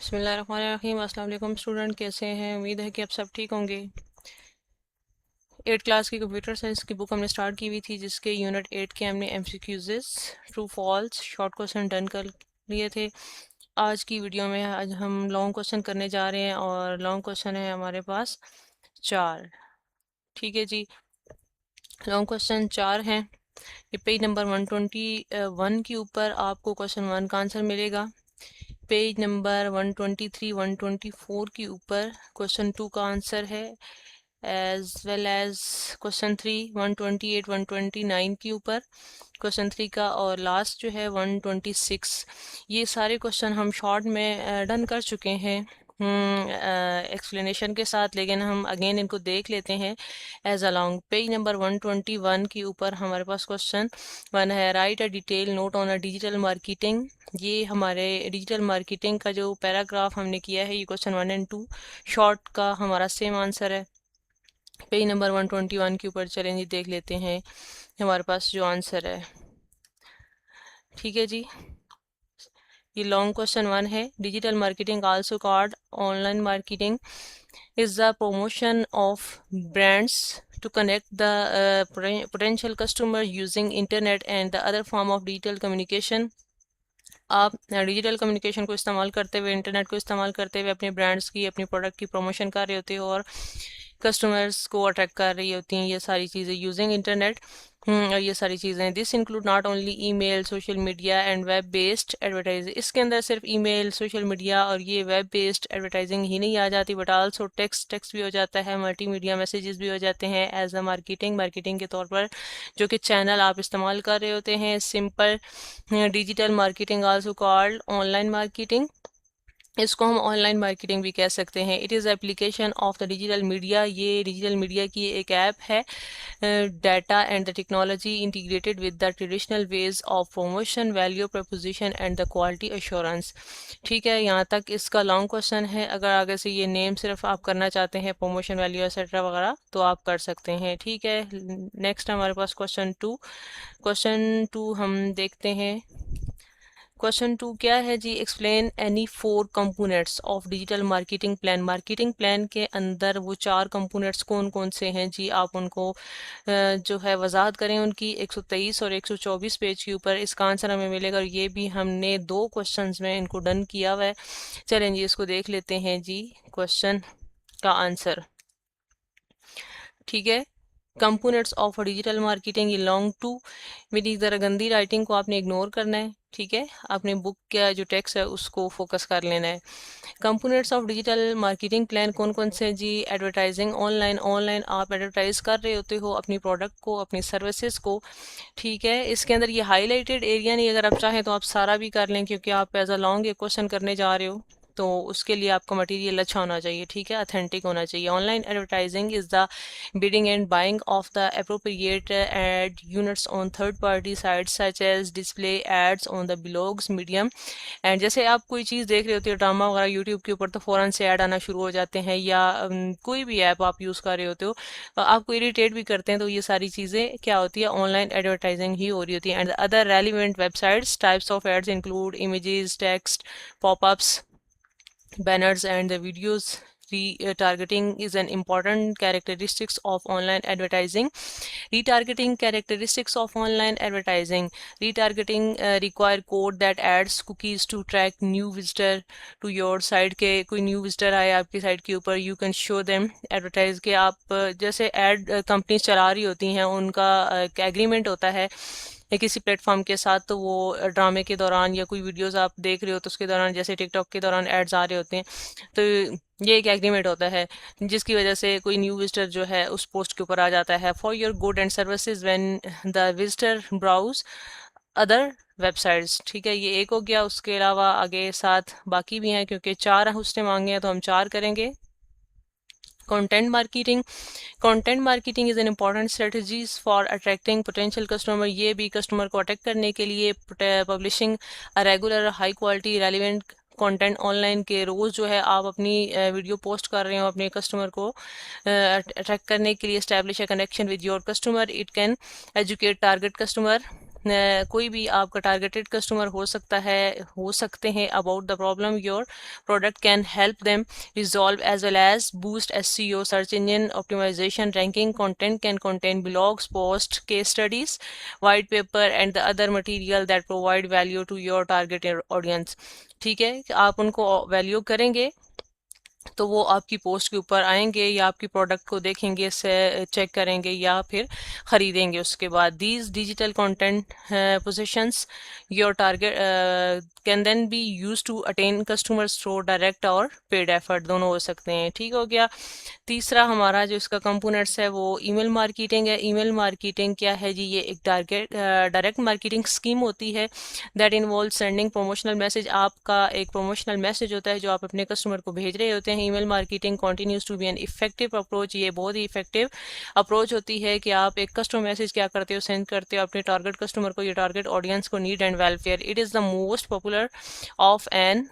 बिस्मिल्लाहिर्रहमानिर्रहीम। अस्सलाम वालेकुम स्टूडेंट, कैसे हैं? उम्मीद है कि आप सब ठीक होंगे। 8 क्लास की कंप्यूटर साइंस की बुक हमने स्टार्ट की हुई थी, जिसके यूनिट 8 के हमने MCQs, true false, short question done कर लिए थे। आज की वीडियो में आज हम लॉन्ग क्वेश्चन करने जा रहे हैं और लॉन्ग क्वेश्चन है हमारे पास 4। ठीक है जी, लॉन्ग क्वेश्चन 4 हैं। ये पेज नंबर 121 के ऊपर आपको क्वेश्चन 1 का आंसर मिलेगा। पेज नंबर 123 124 के ऊपर क्वेश्चन 2 का आंसर है, एज वेल एज क्वेश्चन 3 128 129 के ऊपर क्वेश्चन 3 का, और लास्ट जो है 126। ये सारे क्वेश्चन हम शॉर्ट में डन कर चुके हैं एक्सप्लेनेशन के साथ, लेकिन हम अगेन इनको देख लेते हैं एज अलॉन्ग। पेज नंबर 121 के ऊपर हमारे पास क्वेश्चन 1 है, right a detail note on a digital marketing. ये हमारे डिजिटल मार्केटिंग का जो पैराग्राफ हमने किया है, ये क्वेश्चन 1 एंड 2 शॉर्ट का हमारा सेम आंसर है। पेज नंबर 121 के ऊपर चलें जी, देख लेते हैं हमारे पास जो आंसर है। ठीक है जी, ये लॉन्ग क्वेश्चन 1 है, digital marketing also called online marketing is the promotion of brands to connect the potential customer using internet and the other form of digital communication। आप डिजिटल कम्युनिकेशन को इस्तेमाल करते हुए, इंटरनेट को इस्तेमाल करते हुए अपने ब्रांड्स की, अपनी प्रोडक्ट की प्रमोशन कर रहे होते हो और कस्टमर्स को अट्रैक्ट कर रही होती हैं ये सारी चीज़ें यूजिंग इंटरनेट। और ये सारी चीज़ें, this include not only email, social media and web based advertising. इसके अंदर सिर्फ ईमेल, सोशल मीडिया और ये वेब बेस्ड एडवर्टाइजिंग ही नहीं आ जाती, बट आल्सो टेक्स्ट भी हो जाता है, मल्टीमीडिया मैसेजेस भी हो जाते हैं एज अ मार्केटिंग के तौर पर, जो कि चैनल आप इस्तेमाल कर रहे होते हैं। Simple digital marketing also called online marketing, इसको हम ऑनलाइन मार्केटिंग भी कह सकते हैं। It is application of the digital media, ये डिजिटल मीडिया की एक ऐप है। Data and the technology integrated with the traditional ways of promotion, value preposition and the quality assurance. ठीक है, यहाँ तक इसका लॉन्ग क्वेश्चन है। अगर आगे से ये नेम सिर्फ आप करना चाहते हैं, प्रमोशन वैल्यू एक्सेट्रा वगैरह, तो आप कर सकते हैं। ठीक है, नेक्स्ट हमारे पास क्वेश्चन 2 हम देखते हैं। क्वेश्चन 2 क्या है जी, explain any 4 components of digital marketing plan. Marketing plan के अंदर वो 4 कंपोनेंट्स कौन कौन से हैं जी, आप उनको जो है वजाहत करें उनकी। 123 और 124 पेज के ऊपर इसका आंसर हमें मिलेगा, और ये भी हमने 2 क्वेश्चंस में इनको डन किया हुआ है। चलें जी, इसको देख लेते हैं जी, क्वेश्चन का आंसर। ठीक है, components of digital marketing long two, मेरी ज़रा गंदी राइटिंग को आपने इग्नोर करना है। ठीक है, आपने बुक का जो टेक्स्ट है उसको फोकस कर लेना है। Components of digital marketing plan कौन कौन से जी, एडवर्टाइजिंग ऑनलाइन आप एडवर्टाइज कर रहे होते हो अपनी प्रोडक्ट को, अपनी सर्विसेज को। ठीक है, इसके अंदर ये हाईलाइटेड एरिया नहीं, अगर आप चाहें तो आप सारा भी कर लें, क्योंकि आप एज अ लॉन्ग एक क्वेश्चन करने जा रहे हो, तो उसके लिए आपका मटेरियल अच्छा होना चाहिए। ठीक है, अथेंटिक होना चाहिए। Online advertising is the bidding and buying of the appropriate ad units on third party sites such as display ads on the blogs medium। And जैसे आप कोई चीज़ देख रहे होते हो, ड्रामा वगैरह यूट्यूब के ऊपर, तो फ़ौरन से ऐड आना शुरू हो जाते हैं, या कोई भी ऐप आप यूज़ कर रहे होते हो, आपको इरिटेट भी करते हैं, तो ये सारी चीज़ें क्या होती है, ऑनलाइन एडवर्टाइजिंग ही हो रही होती है। And other relevant websites types of ads include images, text, popups, banners and the videos। Retargeting is an important characteristics of online advertising। Retargeting characteristics of online advertising, retargeting require code that adds cookies to track new visitor to your site। के कोई new visitor आए आपकी site के ऊपर, you can show them advertise के, आप जैसे add companies चला रही होती हैं, उनका एग्रीमेंट होता है या किसी प्लेटफॉर्म के साथ, तो वो ड्रामे के दौरान या कोई वीडियोस आप देख रहे हो तो उसके दौरान, जैसे टिकटॉक के दौरान एड्स आ रहे होते हैं, तो ये एक एग्रीमेंट होता है, जिसकी वजह से कोई न्यू विजिटर जो है उस पोस्ट के ऊपर आ जाता है। For your good and services when the visitor browse other websites. ठीक है, ये एक हो गया। उसके अलावा आगे 7 बाकी भी हैं, क्योंकि 4 उसने मांगे हैं तो हम 4 करेंगे। Content marketing, content marketing is an important strategies for attracting potential customer. ये भी कस्टमर को अट्रैक्ट करने के लिए publishing a regular high quality relevant content online के, रोज़ जो है आप अपनी वीडियो पोस्ट कर रहे हो अपने कस्टमर को अट्रैक्ट करने के लिए। Establish a connection with your customer, it can educate target customer कोई भी आपका टारगेटेड कस्टमर हो सकते हैं about the problem your product can help them resolve, as well as boost SEO, search engine optimization, ranking. Content can contain blogs, posts, case studies, white paper and the other material that provide value to your target audience. ठीक है, आप उनको value करेंगे तो वो आपकी post के ऊपर आएंगे या आपकी प्रोडक्ट को देखेंगे, से चेक करेंगे या फिर ख़रीदेंगे उसके बाद. These digital content positions your target can then be use to attain customers through direct और पेड एफर्ट, दोनों हो सकते हैं. ठीक हो गया. तीसरा हमारा जो इसका कंपोनेंट्स है वो ईमेल मार्केटिंग है. ईमेल मार्केटिंग क्या है जी? ये एक डायरेक्ट मार्केटिंग स्कीम होती है that involve sending promotional message. आपका एक प्रमोशनल मैसेज होता है जो आप अपने कस्टमर को भेज रहे होते हैं. Email marketing continues to be an effective approach. ये बहुत ही इफेक्टिव अप्रोच होती है कि आप एक कस्टमर मैसेज क्या करते हो, सेंड करते हो अपने टारगेट कस्टमर को, ये टारगेट ऑडियंस को, need and welfare. It is the most popular of an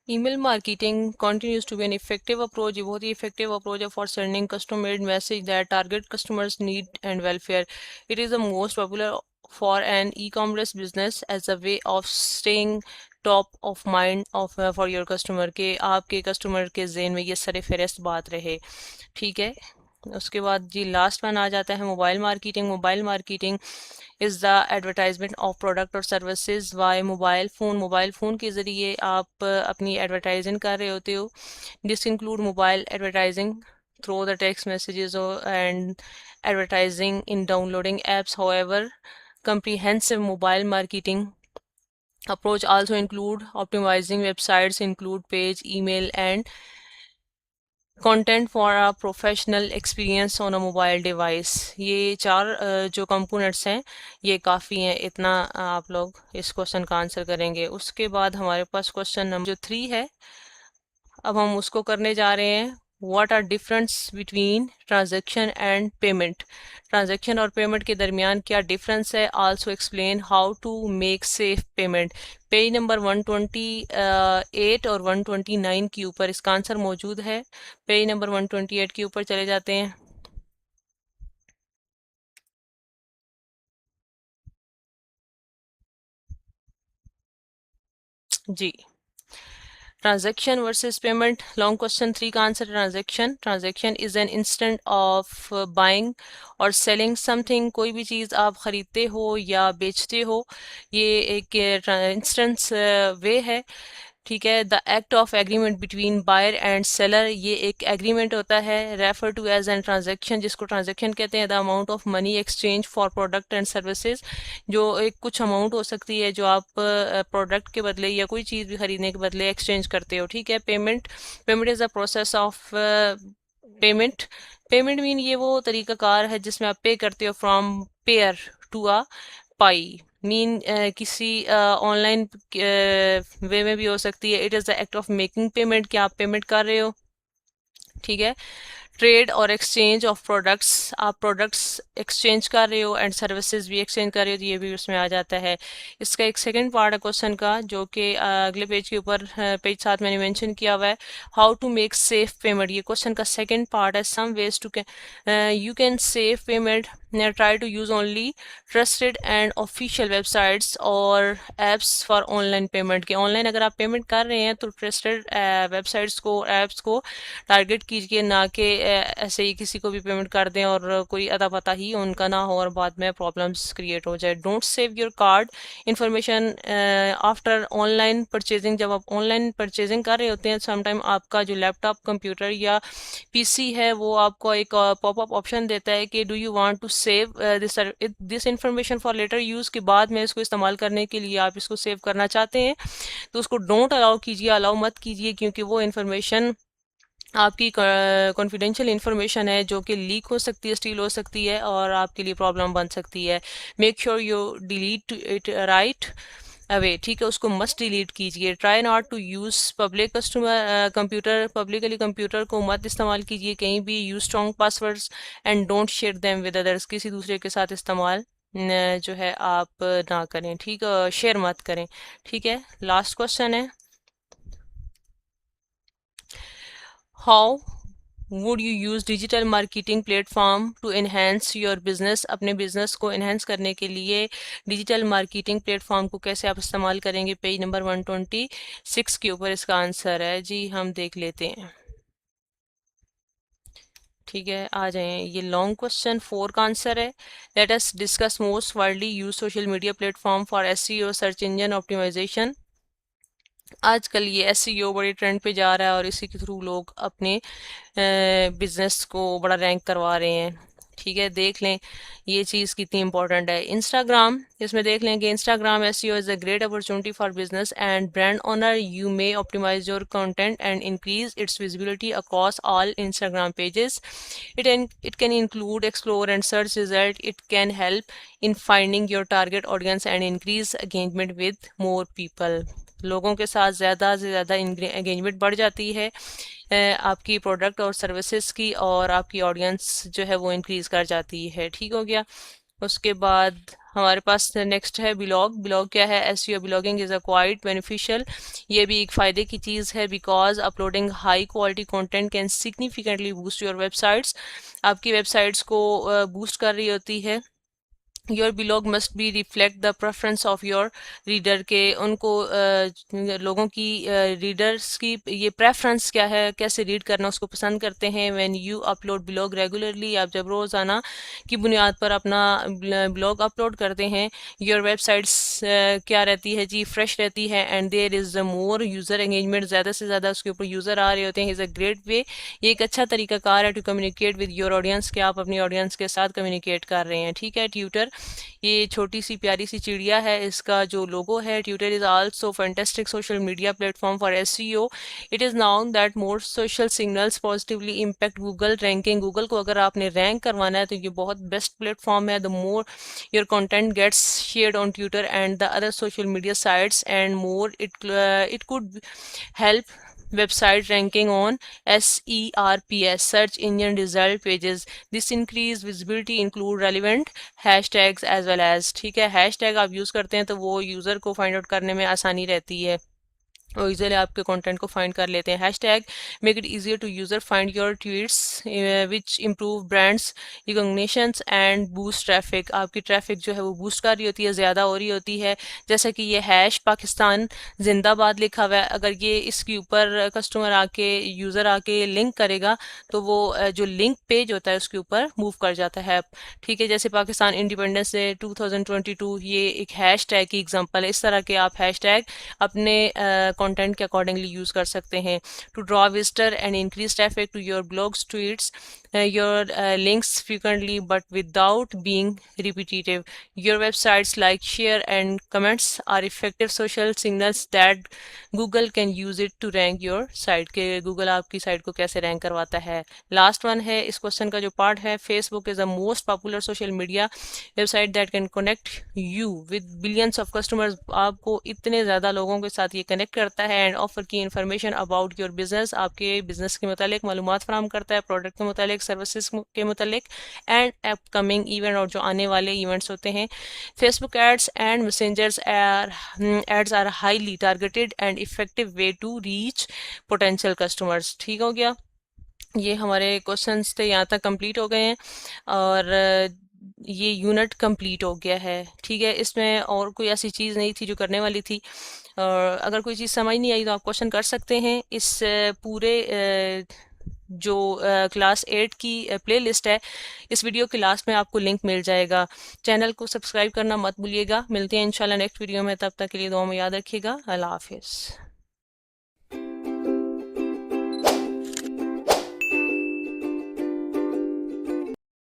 email marketing continues to be an effective approach. ये बहुत ही effective approach है for sending custom-made message that target customers' need and welfare. It is the most popular for an e-commerce business as a way of staying top of mind of for your customer, के आपके customer के जेन में ये sir फहरिस्त बात रहे. ठीक है. उसके बाद जी लास्ट वन आ जाता है mobile marketing. Mobile marketing is the advertisement of product और services via mobile phone. Mobile phone के ज़रिए आप अपनी एडवर्टाइजिंग कर रहे होते हो. This include mobile advertising through the text messages and advertising in downloading apps. However, comprehensive mobile marketing approach also include optimizing websites, include page, email, and content for a professional experience on a mobile device. ये चार जो components हैं ये काफ़ी हैं. इतना आप लोग इस क्वेश्चन का आंसर करेंगे. उसके बाद हमारे पास क्वेश्चन नंबर जो 3 है, अब हम उसको करने जा रहे हैं. What are difference between transaction and payment. Transaction और पेमेंट के दरमियान क्या डिफरेंस है. Also explain how to make safe payment. Page number 128 और 129 के ऊपर इसका आंसर मौजूद है. पेज नंबर 128 के ऊपर चले जाते हैं. जी, transaction versus payment. Long question 3 का answer transaction. Transaction is an instant of buying और सेलिंग समथिंग. कोई भी चीज़ आप ख़रीदते हो या बेचते हो, ये एक इंस्टेंस वे है. ठीक है. The act of agreement between buyer and seller, ये एक एग्रीमेंट होता है. Refer to as an transaction, जिसको ट्रांजैक्शन कहते हैं. The amount of money exchange for product and services, जो एक कुछ अमाउंट हो सकती है जो आप प्रोडक्ट के बदले या कोई चीज़ भी खरीदने के बदले एक्सचेंज करते हो. ठीक है. Payment. Payment is a process of payment. Payment mean ये वो तरीकाकार है जिसमें आप पे करते हो from payer to a payee. Mean किसी ऑनलाइन वे में भी हो सकती है. It is the act of making payment, कि आप पेमेंट कर रहे हो. ठीक है. ट्रेड और एक्सचेंज ऑफ प्रोडक्ट्स, आप प्रोडक्ट्स एक्सचेंज कर रहे हो एंड सर्विसेज भी एक्सचेंज कर रहे हो, तो ये भी उसमें आ जाता है. इसका एक सेकंड पार्ट है क्वेश्चन का जो कि अगले पेज के ऊपर पेज 7 मैंने मेंशन किया हुआ है. How to make safe payment, ये क्वेश्चन का सेकंड पार्ट है. Some ways to you can save payment. Try to use only trusted and official websites और एप्स फॉर ऑनलाइन पेमेंट. के ऑनलाइन अगर आप पेमेंट कर रहे हैं तो ट्रस्टेड वेबसाइट्स को, ऐप्स को टारगेट कीजिए, ना कि ऐसे ही किसी को भी पेमेंट कर दें और कोई अता पता ही उनका ना हो और बाद में प्रॉब्लम्स क्रिएट हो जाए. Don't save your card information after online purchasing. जब आप ऑनलाइन परचेजिंग कर रहे होते हैं, समटाइम आपका जो लैपटॉप, कंप्यूटर या पीसी है वो आपको एक पॉपअप ऑप्शन देता है कि do you want to save this information for later use, के बाद में इसको इस्तेमाल करने के लिए आप इसको सेव करना चाहते हैं, तो उसको डोंट अलाउ कीजिए, अलाउ मत कीजिए, क्योंकि वो इन्फॉर्मेशन आपकी कॉन्फिडेंशियल इंफॉर्मेशन है जो कि लीक हो सकती है, स्टील हो सकती है और आपके लिए प्रॉब्लम बन सकती है. Make sure you delete it right away. ठीक है. उसको मस्ट डिलीट कीजिए. Try not to use public customer computer, publicly computer को मत इस्तेमाल कीजिए कहीं भी. Use strong passwords and don't share them with others. किसी दूसरे के साथ इस्तेमाल जो है आप ना करें. ठीक है. शेयर मत करें. ठीक है. लास्ट क्वेश्चन है, how would you use digital marketing platform to enhance your business? अपने बिजनेस को एनहेंस करने के लिए डिजिटल मार्केटिंग प्लेटफॉर्म को कैसे आप इस्तेमाल करेंगे? पेज नंबर 126 के ऊपर इसका आंसर है जी, हम देख लेते हैं। ठीक है, आ जाएं। ये लॉन्ग क्वेश्चन 4 का आंसर है। Let us discuss most widely use social media platform for SEO, search engine optimization. आजकल ये एसईओ बड़े ट्रेंड पे जा रहा है और इसी के थ्रू लोग अपने बिजनेस को बड़ा रैंक करवा रहे हैं। ठीक है, देख लें ये चीज़ कितनी इंपॉर्टेंट है। इंस्टाग्राम, इसमें देख लें कि Instagram SEO is a great opportunity for business and brand owner. You may optimize your content and increase its visibility across all Instagram pages. It can include explore and search result. It can help in finding your target audience and increase engagement with more people. लोगों के साथ ज़्यादा से ज़्यादा engagement बढ़ जाती है आपकी प्रोडक्ट और सर्विसेज की, और आपकी ऑडियंस जो है वो इंक्रीज़ कर जाती है। ठीक हो गया। उसके बाद हमारे पास नेक्स्ट है ब्लॉग। ब्लॉग क्या है? SEO blogging is a quite beneficial. ये भी एक फ़ायदे की चीज़ है, because uploading high quality content can significantly boost your websites. आपकी वेबसाइट्स को बूस्ट कर रही होती है। Your blog must be reflect the preference of your reader, के उनको लोगों की रीडर्स की ये प्रेफरेंस क्या है, कैसे रीड करना उसको पसंद करते हैं। When you upload blog regularly, आप जब रोज़ाना की बुनियाद पर अपना ब्लॉग अपलोड करते हैं, योर वेबसाइट्स क्या रहती है जी, फ्रेश रहती है and there is more user engagement, ज़्यादा से ज़्यादा उसके ऊपर यूज़र आ रहे होते हैं। इज़ अ ग्रेट वे, ये एक अच्छा तरीकाकार है to communicate with your audience, कि आप अपनी ऑडियंस के साथ कम्युनिकेट कर रहे हैं। ठीक है। ट्विटर, ये छोटी सी प्यारी सी चिड़िया है, इसका जो लोगो है। Twitter is also fantastic social media platform for SEO. It is known that more social signals positively impact Google ranking. Google को अगर आपने रैंक करवाना है तो ये बहुत बेस्ट प्लेटफॉर्म है। The more your content gets shared on Twitter and the other social media sites and more it could help website ranking on SERPs, search engine result pages. This increased visibility include relevant hashtags as well as, ठीक है, hashtag आप use करते हैं तो वो user को find out करने में आसानी रहती है और इजीली आपके कंटेंट को फाइंड कर लेते हैं। Hashtag make it easier to user find your tweets which improve brands recognitions and boost traffic. आपकी ट्रैफिक जो है वो बूस्ट कर रही होती है, ज़्यादा हो रही होती है। जैसे कि ये हैश पाकिस्तान जिंदाबाद लिखा हुआ है, अगर ये इसके ऊपर कस्टमर आके, यूज़र आके लिंक करेगा तो वो जो लिंक पेज होता है उसके ऊपर मूव कर जाता है। ठीक है, जैसे पाकिस्तान इंडिपेंडेंस डे 2022, ये एक हैश टैग की एग्जांपल है। इस तरह के आप हैश टैग अपने कंटेंट के अकॉर्डिंगली यूज़ कर सकते हैं। To draw visitor and increase traffic to your blogs, tweets, your links frequently but without being repetitive. Your websites like share and comments are effective social signals that Google can use it to rank your site, के Google आपकी site को कैसे rank करवाता है। Last one है इस question का जो पार्ट है, Facebook is the most popular social media website that can connect you with billions of customers. आपको इतने ज़्यादा लोगों के साथ ये कनेक्ट करता है एंड ऑफर की इन्फॉर्मेशन अबाउट योर बिजनेस, आपके बिजनेस के मुतालिक मालूमात फराहम करता है, प्रोडक्ट के मुतालिक, सर्विसेज के मुतालिक एंड अपकमिंग इवेंट और जो आने वाले इवेंट्स होते हैं। Facebook ads and messengers ads are highly targeted and effective way to reach potential customers. ठीक हो गया, ये हमारे क्वेश्चंस थे, यहाँ तक कंप्लीट हो गए हैं और ये यूनिट कंप्लीट हो गया है। ठीक है, इसमें और कोई ऐसी चीज़ नहीं थी जो करने वाली थी, और अगर कोई चीज़ समझ नहीं आई तो आप क्वेश्चन कर सकते हैं। इस पूरे जो क्लास 8 की प्ले लिस्ट है, इस वीडियो के लास्ट में आपको लिंक मिल जाएगा। चैनल को सब्सक्राइब करना मत भूलिएगा। मिलते हैं इंशाल्लाह नेक्स्ट वीडियो में, तब तक के लिए दुआ में याद रखिएगा। अल्लाह हाफिज़।